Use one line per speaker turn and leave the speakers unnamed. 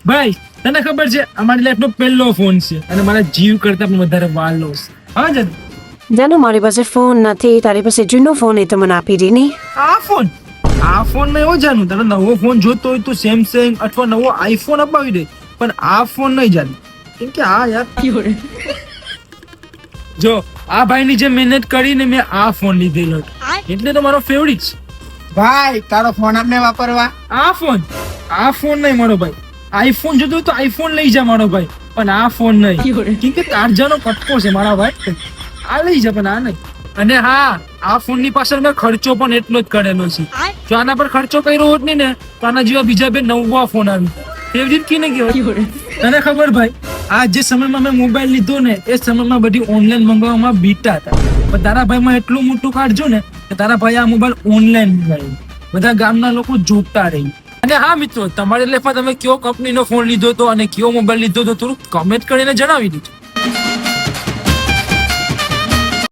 ભાઈ તને ખબર છે અમારી લાઈફનો પહેલો ફોન છે અને મારા જીવ કરતા પણ વધારે વાલો છે. હા જ
જાનુ મારી પાસે ફોન નથી, તારી પાસે જૂનો ફોન એ તો મને આપી દે ને.
આ ફોન માં એવો જાનું તારે નવો ફોન જોતો હોય તો સેમસંગ અથવા નવો આઈફોન અપાવી દે, પણ આ ફોન નહીં જાનું. કેમ કે આ યાર જો આ ભાઈની જે મહેનત કરીને મેં આ ફોન લીધેલો હતો, એટલે તો મારો ફેવરિટ છે.
ભાઈ તારો ફોન આપને વાપરવા.
આ ફોન નહીં મારો ભાઈ. આઈફોન જોતો હોય તો આઈફોન લઈ જા મારો ભાઈ, પણ આ ફોન નહીં. કેમ કે કારજાનો કટકો છે મારા ભાઈ. આ લઈ જા પણ આ નહીં. અને હા, આ ફોન ની પાછળ મેં ખર્ચો પણ એટલો જ કરેલો છે. જો આના પર ખર્ચો કર્યો હોત નહીં ને તો આના જેવા બીજા બે નવા ફોન આવી. ફેવરિટ કી ને કહેવાય. તને ખબર ભાઈ, આ જે સમયમાં મેં મોબાઈલ લીધો ને એ સમયમાં બધી ઓનલાઈન મંગાવવામાં બીતા હતા. પણ તારા ભાઈમાં એટલું મોટું કાર્ડ જો ને કે તારા ભાઈ આ મોબાઈલ ઓનલાઈન મંગાવ્યું. બધા ગામના લોકો જોતા રહી. અને હા મિત્રો, તમારી લાઈફમાં તમે કયો કંપનીનો ફોન લીધો હતો અને કયો મોબાઈલ લીધો હતો થોડું કમેન્ટ કરીને જણાવી દીધું.